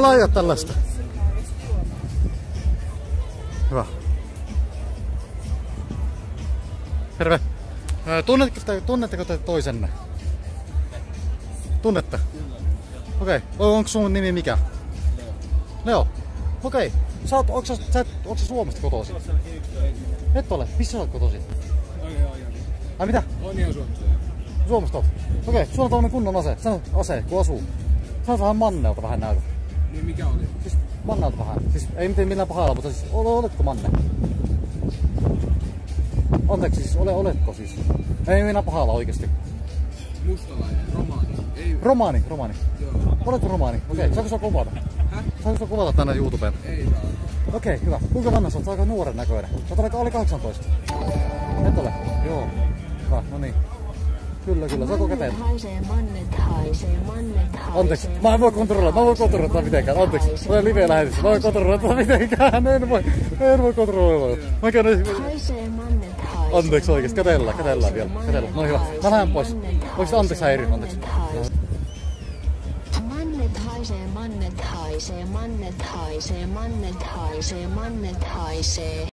Älä aja tällaista. Hyvä. Terve. Tunnetteko te toisenne? Tunnette? Okei. Onko sun nimi mikä? Leo. Okei. Onko sä Suomesta kotoisin? Et ole. Missä sä oot kotoisin? Ai mitä? On ihan Suomesta. Suomesta oot? Okei. Sulla on tommonen kunnon ase, kun asuu. Sä oot vähän Mannelta vähän näytä. Niin mikä oli? Siis Mannelta vähän. Siis ei mitään millään pahalla, mutta siis oletko Manne? Anteeksi, siis oletko siis? Ei millään pahalla oikeesti. Mustalainen, romaani. Ei... Romaani. Joo. Oletko romaani? Okei, saako sä kuvata? Häh? Saako sä kuvata tänne YouTubeen? Ei saa. Okei, hyvä. Kuinka vanha sä oot? Sä oot aika nuoren näköinen. Sä oot alle 18. Et ole? Joo. Hyvä, no niin. Kyllä. Saako käteen? Anteeksi, mä en voi kontrolloida mitenkään. Anteeksi, mä olen live-lähetyksessä. Mä en voi kontrolloida mitenkään. En voi kontrolloida. Mä käyn... Anteeksi oikeesti, kätellään vielä. No hyvä. Mä lähden pois. Voisit anteeksi häiriin? Anteeksi. Mannet haisee.